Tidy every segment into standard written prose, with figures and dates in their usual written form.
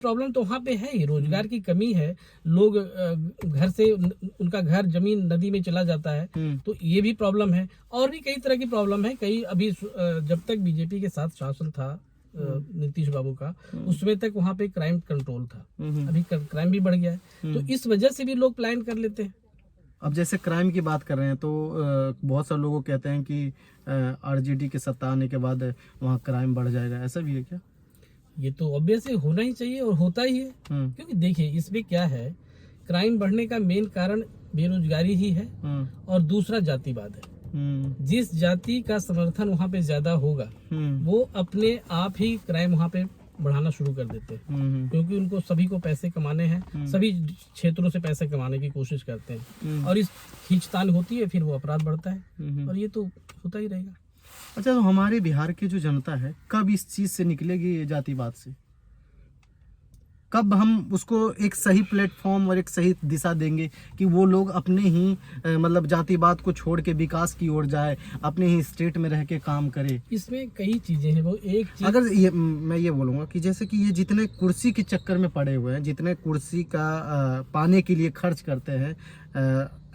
Problem तो वहाँ पे है ही, रोजगार की कमी है। लोग घर से उनका घर जमीन नदी में चला जाता है, तो ये भी प्रॉब्लम है। और भी कई तरह की प्रॉब्लम है। कई अभी जब तक बीजेपी के साथ शासन था नीतीश बाबू का, उस समय तक वहाँ पे क्राइम कंट्रोल था। अभी क्राइम भी बढ़ गया है, तो इस वजह से भी लोग प्लान कर लेते हैं। अब जैसे क्राइम की बात कर रहे हैं तो बहुत सारे लोग कहते हैं कि आरजेडी के सत्ता आने के बाद वहाँ क्राइम बढ़ जाएगा, ऐसा भी है क्या? ये तो ऑब्वियस होना ही चाहिए और होता ही है। क्योंकि देखिए इसमें क्या है, क्राइम बढ़ने का मेन कारण बेरोजगारी ही है और दूसरा जातिवाद है। जिस जाति का समर्थन वहाँ पे ज्यादा होगा वो अपने आप ही क्राइम वहाँ पे बढ़ाना शुरू कर देते हैं, क्योंकि उनको सभी को पैसे कमाने हैं, सभी क्षेत्रों से पैसे कमाने की कोशिश करते हैं और इस खींचतान होती है, फिर वो अपराध बढ़ता है और ये तो होता ही रहेगा। अच्छा, तो हमारे बिहार की जो जनता है कब इस चीज से निकलेगी, ये जातिवाद से? कब हम उसको एक सही प्लेटफॉर्म और एक सही दिशा देंगे कि वो लोग अपने ही मतलब जातिवाद को छोड़ के विकास की ओर जाए, अपने ही स्टेट में रह के काम करे? इसमें कई चीजें हैं। वो एक चीज अगर मैं ये बोलूँगा कि जैसे कि ये जितने कुर्सी के चक्कर में पड़े हुए हैं, जितने कुर्सी का पाने के लिए खर्च करते हैं,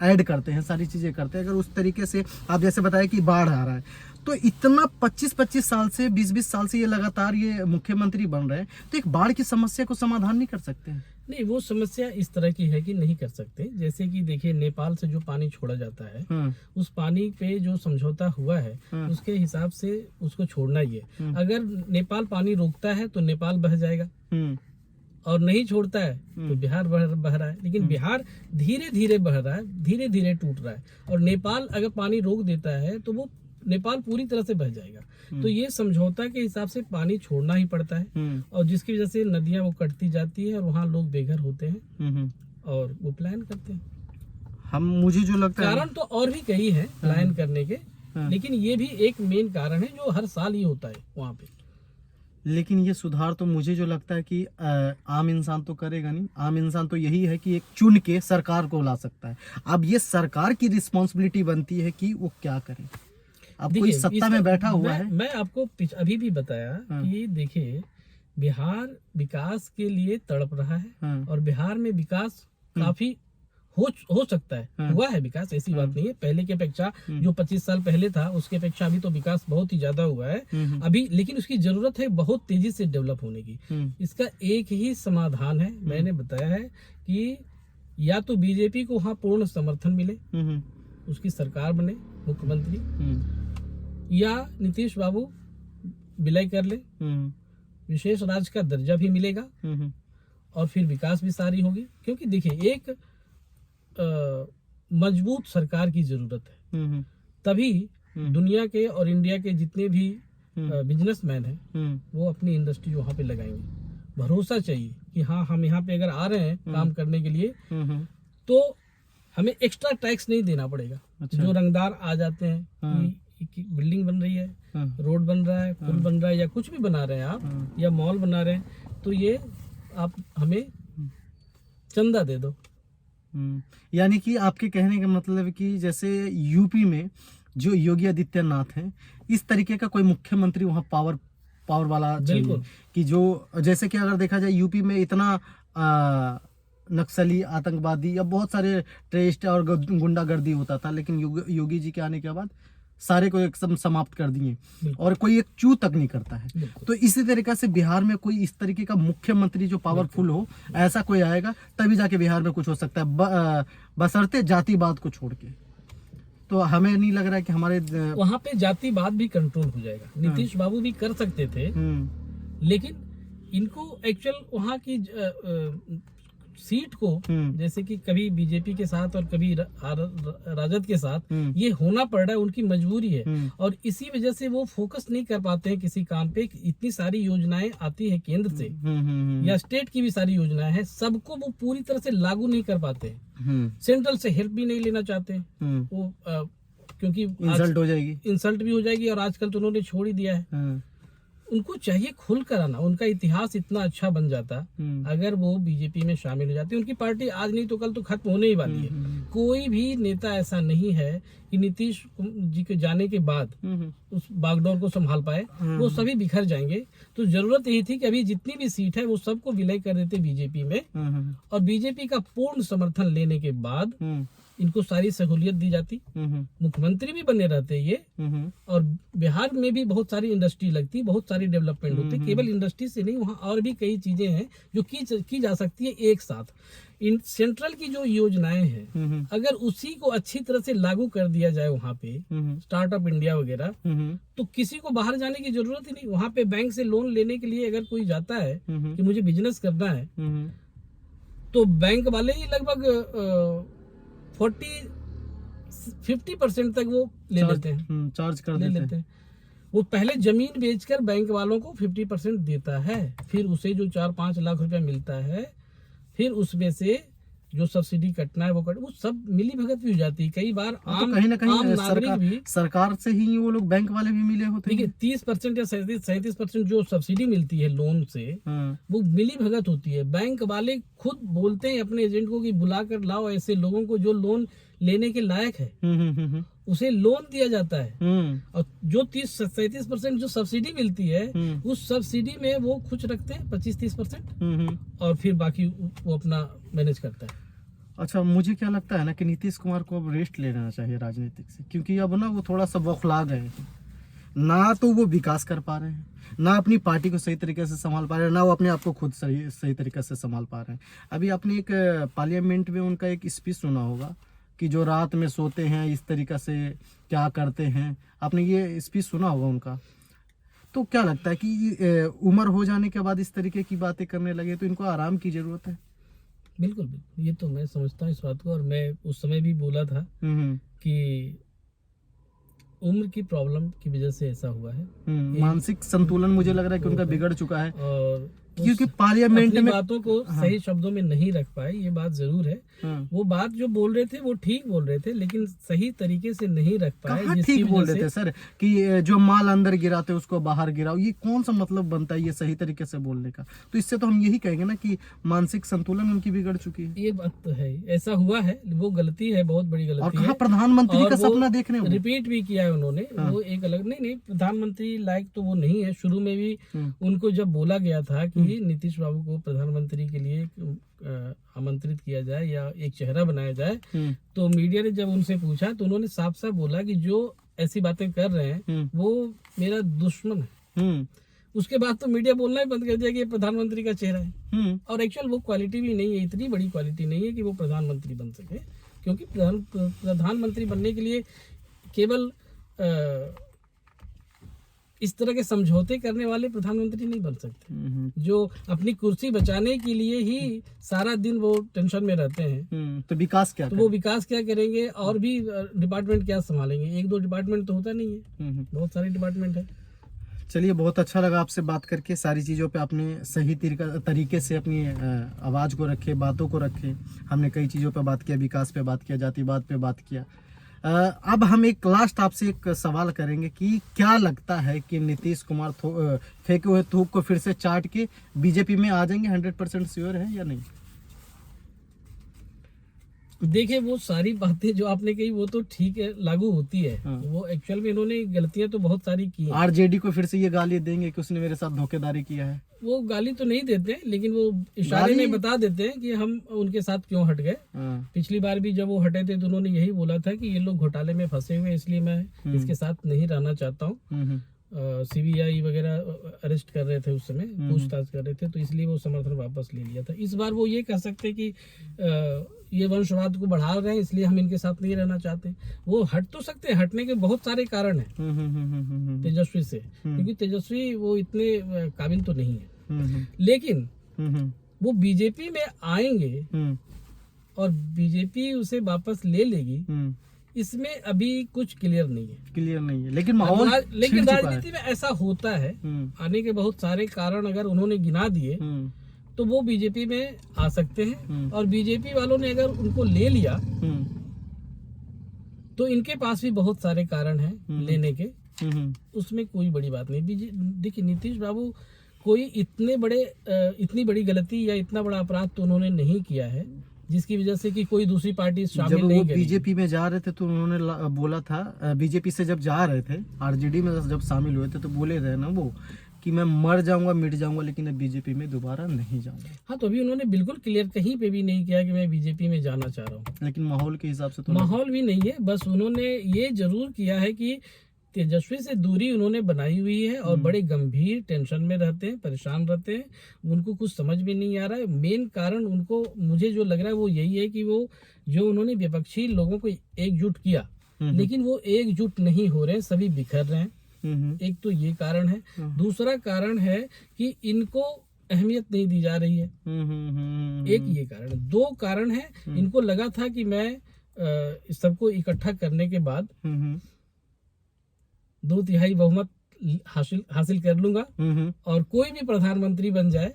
ऐड करते हैं, सारी चीज़ें करते हैं, अगर उस तरीके से आप जैसे बताया कि बाढ़ आ रहा है, तो इतना 25-25 साल से 20-20 साल से ये लगातार ये मुख्यमंत्री बन रहे हैं, तो एक बाढ़ की समस्या को समाधान नहीं कर सकते हैं? नहीं, वो समस्या इस तरह की है कि नहीं कर सकते। जैसे कि देखिए नेपाल से जो पानी छोड़ा जाता है, उस पानी पे जो समझौता हुआ है उसके हिसाब से उसको छोड़ना ही है। अगर नेपाल पानी रोकता है तो नेपाल बह जाएगा और नहीं छोड़ता है तो बिहार बह रहा है। लेकिन बिहार धीरे धीरे बह रहा है, धीरे धीरे टूट रहा है, और नेपाल अगर पानी रोक देता है तो वो नेपाल पूरी तरह से बह जाएगा। तो ये समझौता के हिसाब से पानी छोड़ना ही पड़ता है, और जिसकी वजह से नदियां वो कटती जाती है और वहाँ लोग बेघर होते हैं और वो प्लान करते हैं। मुझे जो लगता है, कारण तो और भी कई हैं प्लान करने के, लेकिन ये भी एक मेन कारण है जो हर साल ही होता है वहाँ पे। लेकिन ये सुधार तो मुझे जो लगता है कि आम इंसान तो करेगा नहीं। आम इंसान तो यही है कि एक चुन के सरकार को ला सकता है। अब ये सरकार की रिस्पॉन्सिबिलिटी बनती है कि वो क्या करे। अब कोई सत्ता में बैठा हुआ है। मैं आपको अभी भी बताया कि देखिए बिहार विकास के लिए तड़प रहा है और बिहार में विकास काफी हो सकता है। हुआ है विकास, ऐसी बात नहीं है। पहले की अपेक्षा जो 25 साल पहले था उसके अपेक्षा अभी तो विकास बहुत ही ज्यादा हुआ है अभी, लेकिन उसकी जरूरत है बहुत तेजी से डेवलप होने की। इसका एक ही समाधान है, मैंने बताया है कि या तो बीजेपी को वहाँ पूर्ण समर्थन मिले, उसकी सरकार बने मुख्यमंत्री, या नीतीश बाबू विलय कर ले, विशेष राज्य का दर्जा भी मिलेगा और फिर विकास भी सारी होगी। क्योंकि देखिए एक मजबूत सरकार की जरूरत है, तभी दुनिया के और इंडिया के जितने भी बिजनेसमैन हैं वो अपनी इंडस्ट्री वहां पे लगाएंगे। भरोसा चाहिए कि हाँ, हम यहाँ पे अगर आ रहे हैं काम करने के लिए तो हमें एक्स्ट्रा टैक्स नहीं देना पड़ेगा। जो रंगदार आ जाते हैं कि बिल्डिंग बन रही है, रोड बन रहा है, पुल बन रहा है, या कुछ भी बना रहे हैं आप, या मॉल बना रहे हैं, तो ये आप हमें चंदा दे दो। यानी कि आपके कहने का मतलब कि जैसे यूपी में जो योगी आदित्यनाथ हैं, इस तरीके का कोई मुख्यमंत्री वहाँ पावर वाला चाहिए कि जो, जैसे कि अगर देखा जाए यूपी में इतना नक्सली, आतंकवादी या बहुत सारे टेररिस्ट और गुंडागर्दी होता था, लेकिन योगी जी के आने के बाद सारे को एकदम समाप्त कर दिए और कोई एक चू तक नहीं करता है। तो इसी तरीके से बिहार में कोई इस तरीके का मुख्यमंत्री जो पावरफुल हो, ऐसा कोई आएगा तभी जाके बिहार में कुछ हो सकता है, बशर्ते जातिवाद को छोड़ के। तो हमें नहीं लग रहा है कि हमारे वहां पे जातिवाद भी कंट्रोल हो जाएगा। नीतीश बाबू भी कर सकते थे, लेकिन इनको एक्चुअल वहां की सीट को, जैसे कि कभी बीजेपी के साथ और कभी राजद के साथ ये होना पड़ रहा है, उनकी मजबूरी है, और इसी वजह से वो फोकस नहीं कर पाते हैं किसी काम पे। इतनी सारी योजनाएं आती है केंद्र से या स्टेट की भी सारी योजनाएं हैं, सबको वो पूरी तरह से लागू नहीं कर पाते हैं। सेंट्रल से हेल्प भी नहीं लेना चाहते वो, क्योंकि इंसल्ट हो जाएगी, इंसल्ट भी हो जाएगी, और आजकल तो उन्होंने छोड़ ही दिया है। उनको चाहिए खुल कर आना, उनका इतिहास इतना अच्छा बन जाता अगर वो बीजेपी में शामिल हो जाते। उनकी पार्टी आज नहीं तो कल तो खत्म होने ही वाली है। कोई भी नेता ऐसा नहीं है कि नीतीश जी के जाने के बाद उस बागडोर को संभाल पाए, वो सभी बिखर जाएंगे। तो जरूरत यही थी कि अभी जितनी भी सीट है वो सबको विलय कर देते बीजेपी में, और बीजेपी का पूर्ण समर्थन लेने के बाद इनको सारी सहूलियत दी जाती, मुख्यमंत्री भी बने रहते ये, और बिहार में भी बहुत सारी इंडस्ट्री लगती, बहुत सारी डेवलपमेंट होती। केवल इंडस्ट्री से नहीं, वहाँ और भी कई चीजें हैं जो की जा सकती है एक साथ। इन सेंट्रल की जो योजनाएं हैं अगर उसी को अच्छी तरह से लागू कर दिया जाए वहाँ पे, स्टार्टअप इंडिया वगैरह, तो किसी को बाहर जाने की जरूरत ही नहीं। वहाँ पे बैंक से लोन लेने के लिए अगर कोई जाता है कि मुझे बिजनेस करना है, तो बैंक वाले ही लगभग 50% तक वो ले लेते हैं, चार्ज कर लेते हैं। वो पहले जमीन बेचकर बैंक वालों को 50% देता है, फिर उसे जो 4-5 लाख रुपया मिलता है, फिर उसमें से जो सब्सिडी कटना है वो सब मिली भगत भी हो जाती है। कई बार तो कहीं ना कहीं सरकार से ही वो लोग बैंक वाले भी मिले होते हैं। देखिए 30% या 37% जो सब्सिडी मिलती है लोन से, वो मिली भगत होती है। बैंक वाले खुद बोलते हैं अपने एजेंट को कि बुला कर लाओ ऐसे लोगों को जो लोन लेने के लायक है, उसे लोन दिया जाता है। और जो 30-37% जो सब्सिडी मिलती है, उस सब्सिडी में वो कुछ रखते हैं 25-30%, और फिर बाकी वो अपना मैनेज करता है। अच्छा, मुझे क्या लगता है ना कि नीतीश कुमार को अब रेस्ट ले लेना चाहिए राजनीतिक से, क्योंकि अब ना वो थोड़ा सा बौखला गए हैं। ना तो वो विकास कर पा रहे हैं, ना अपनी पार्टी को सही तरीके से संभाल पा रहे हैं, ना वो अपने आप को खुद सही तरीके से संभाल पा रहे हैं। अभी आपने एक पार्लियामेंट में उनका एक स्पीच सुना होगा कि जो रात में सोते हैं इस तरीका से क्या करते हैं, आपने ये स्पीच सुना होगा उनका। तो क्या लगता है कि उम्र हो जाने के बाद इस तरीके की बातें करने लगे तो इनको आराम की जरूरत है? बिल्कुल, ये तो मैं समझता हूँ इस बात को, और मैं उस समय भी बोला था कि उम्र की प्रॉब्लम की वजह से ऐसा हुआ है। मानसिक संतुलन मुझे लग रहा है कि उनका बिगड़ चुका है, और क्योंकि पार्लियामेंट में बातों को सही शब्दों में नहीं रख पाए, ये बात जरूर है। वो बात जो बोल रहे थे वो ठीक बोल रहे थे, लेकिन सही तरीके से नहीं रख पाए। कहाँ ठीक बोल रहे थे सर कि जो माल अंदर गिराते उसको बाहर गिराओ, ये कौन सा मतलब बनता है ये सही तरीके से बोलने का? तो इससे तो हम यही कहेंगे ना कि मानसिक संतुलन उनकी बिगड़ चुकी है। ये बात तो है, ऐसा हुआ है, वो गलती है, बहुत बड़ी गलती है। प्रधानमंत्री का सपना देखने में रिपीट भी किया है उन्होंने। वो एक अलग नहीं, प्रधानमंत्री लायक तो वो नहीं है। शुरू में भी उनको जब बोला गया था कि नीतीश बाबू को प्रधानमंत्री के लिए आमंत्रित किया जाए या एक चेहरा बनाया जाए, तो मीडिया ने जब उनसे पूछा तो उन्होंने साफ साफ बोला कि जो ऐसी बातें कर रहे हैं वो मेरा दुश्मन है। उसके बाद तो मीडिया बोलना ही बंद कर दिया कि ये प्रधानमंत्री का चेहरा है। और एक्चुअल वो क्वालिटी भी नहीं है, इतनी बड़ी क्वालिटी नहीं है कि वो प्रधानमंत्री बन सके, क्योंकि प्रधानमंत्री बनने के लिए केवल इस तरह के समझौते करने वाले प्रधानमंत्री नहीं बन सकते, जो अपनी कुर्सी बचाने के लिए ही सारा दिन वो टेंशन में रहते हैं। तो विकास क्या, तो वो विकास क्या करेंगे, और भी डिपार्टमेंट क्या संभालेंगे? 1-2 डिपार्टमेंट तो होता नहीं है, बहुत सारे डिपार्टमेंट है। चलिए, बहुत अच्छा लगा आपसे बात करके। सारी चीज़ों पे आपने सही तरीके से अपनी आवाज़ को रखे, बातों को रखे। हमने कई चीज़ों पे बात किया, विकास पे बात किया, जातिवाद पे बात किया। अब हम एक लास्ट आपसे एक सवाल करेंगे कि क्या लगता है कि नीतीश कुमार फेंके हुए थूक को फिर से चाट के बीजेपी में आ जाएंगे? 100% श्योर है या नहीं? देखिए, वो सारी बातें जो आपने कही वो तो ठीक है, लागू होती है। वो एक्चुअल में इन्होंने गलतियां तो बहुत सारी की हैं। आरजेडी को फिर से ये गाली देंगे कि उसने मेरे साथ धोखेदारी किया है? वो गाली तो नहीं देते, लेकिन वो इशारे में बता देते हैं कि हम उनके साथ क्यों हट गए। पिछली बार भी जब वो हटे थे तो उन्होंने यही बोला था कि ये लोग घोटाले में फंसे हुए, इसलिए मैं इसके साथ नहीं रहना चाहता हूँ। CBI वगैरह अरेस्ट कर रहे थे उस समय, पूछताछ कर रहे थे, तो इसलिए वो समर्थन वापस ले लिया था। इस बार वो ये कह सकते कि ये वंशवाद को बढ़ा रहे हैं, इसलिए हम इनके साथ नहीं रहना चाहते। वो हट तो सकते हैं, हटने के बहुत सारे कारण हैं तेजस्वी से, क्योंकि तेजस्वी वो इतने काबिल तो नहीं है। लेकिन वो बीजेपी में आएंगे और बीजेपी उसे वापस ले लेगी, इसमें अभी कुछ क्लियर नहीं है। लेकिन राजनीति में ऐसा होता है, आने के बहुत सारे कारण अगर उन्होंने गिना दिए तो वो बीजेपी में आ सकते हैं, और बीजेपी वालों ने अगर उनको ले लिया तो इनके पास भी बहुत सारे कारण हैं लेने के। उसमें कोई बड़ी बात नहीं। देखिए नीतीश बाबू कोई इतनी बड़ी गलती या इतना बड़ा अपराध तो उन्होंने नहीं किया है जिसकी वजह से कि कोई दूसरी पार्टी शामिल नहीं करेगी। बीजेपी में जा रहे थे तो उन्होंने बोला था, बीजेपी से जब जा रहे थे, आरजेडी में जब शामिल हुए थे तो बोले रहे ना वो कि मैं मर जाऊंगा मिट जाऊंगा लेकिन अब बीजेपी में दोबारा नहीं जाऊंगा। हाँ, तो अभी उन्होंने बिल्कुल क्लियर कहीं पे भी नहीं किया कि मैं बीजेपी में जाना चाह रहा हूँ। लेकिन माहौल के हिसाब से तो माहौल भी नहीं है, बस उन्होंने ये जरूर किया है कि तेजस्वी से दूरी उन्होंने बनाई हुई है और बड़े गंभीर टेंशन में रहते हैं, परेशान रहते हैं, उनको कुछ समझ में नहीं आ रहा है। मेन कारण उनको, मुझे जो लग रहा है वो यही है कि वो जो उन्होंने विपक्षी लोगों को एकजुट किया लेकिन वो एकजुट नहीं हो रहे, सभी बिखर रहे हैं। एक तो ये कारण है। दूसरा कारण है कि इनको अहमियत नहीं दी जा रही है। एक ये कारण। दो कारण है, इनको लगा था कि मैं सबको इकट्ठा करने के बाद 2/3 बहुमत हासिल कर लूंगा और कोई भी प्रधानमंत्री बन जाए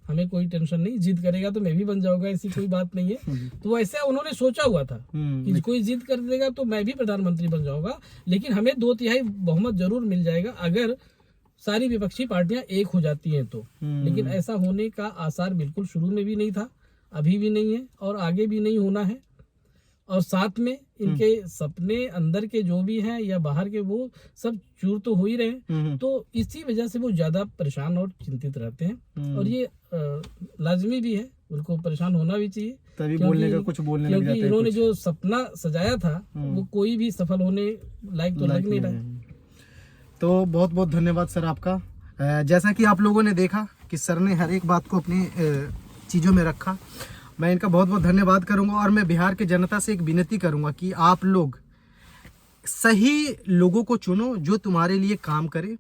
हमें कोई टेंशन नहीं, जिद करेगा तो मैं भी बन जाऊंगा, ऐसी कोई बात नहीं है। तो ऐसा उन्होंने सोचा हुआ था कि कोई जिद कर देगा तो मैं भी प्रधानमंत्री बन जाऊंगा, लेकिन हमें 2/3 बहुमत जरूर मिल जाएगा अगर सारी विपक्षी पार्टियां एक हो जाती हैं तो। लेकिन ऐसा होने का आसार बिल्कुल शुरू में भी नहीं था, अभी भी नहीं है और आगे भी नहीं होना है। और साथ में इनके सपने अंदर के जो भी हैं या बाहर के वो सब चूर तो हो ही रहे। तो इसी वजह से वो ज्यादा परेशान और चिंतित रहते हैं और ये लाजमी भी है, उनको परेशान होना भी चाहिए। तभी बोलने का कुछ बोलने लग जाते हैं। क्योंकि इन्होंने जो सपना सजाया था वो कोई भी सफल होने लायक तो लग नहीं रहा। तो बहुत बहुत धन्यवाद सर आपका। जैसा कि आप लोगों ने देखा कि सर ने हर एक बात को अपनी चीज़ों में रखा, मैं इनका बहुत बहुत धन्यवाद करूंगा। और मैं बिहार के जनता से एक विनती करूंगा कि आप लोग सही लोगों को चुनो जो तुम्हारे लिए काम करे,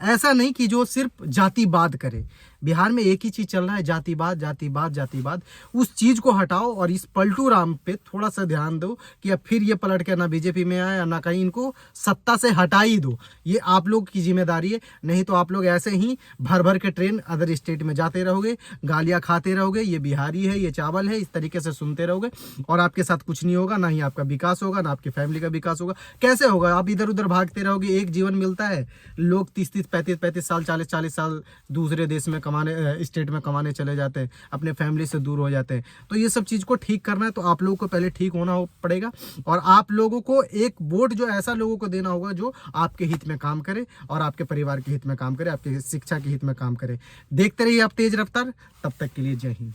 ऐसा नहीं कि जो सिर्फ जातिवाद करे। बिहार में एक ही चीज़ चल रहा है, जातिवाद जातिवाद जातिवाद। उस चीज़ को हटाओ और इस पलटू राम पे थोड़ा सा ध्यान दो कि अब फिर ये पलट के ना बीजेपी में आए ना कहीं, इनको सत्ता से हटा ही दो। ये आप लोग की जिम्मेदारी है, नहीं तो आप लोग ऐसे ही भर भर के ट्रेन अदर स्टेट में जाते रहोगे, गालियाँ खाते रहोगे, ये बिहारी है, ये चावल है, इस तरीके से सुनते रहोगे और आपके साथ कुछ नहीं होगा, ना ही आपका विकास होगा, ना आपकी फैमिली का विकास होगा। कैसे होगा? आप इधर उधर भागते रहोगे। एक जीवन मिलता है, लोग 30-30, 35-35 साल, 40-40 साल दूसरे देश में स्टेट में कमाने चले जाते हैं, अपने फैमिली से दूर हो जाते हैं। तो ये सब चीज़ को ठीक करना है तो आप लोगों को पहले ठीक होना पड़ेगा और आप लोगों को एक वोट जो ऐसा लोगों को देना होगा जो आपके हित में काम करे और आपके परिवार के हित में काम करे, आपके शिक्षा के हित में काम करे। देखते रहिए आप तेज रफ्तार। तब तक के लिए जय हिंद।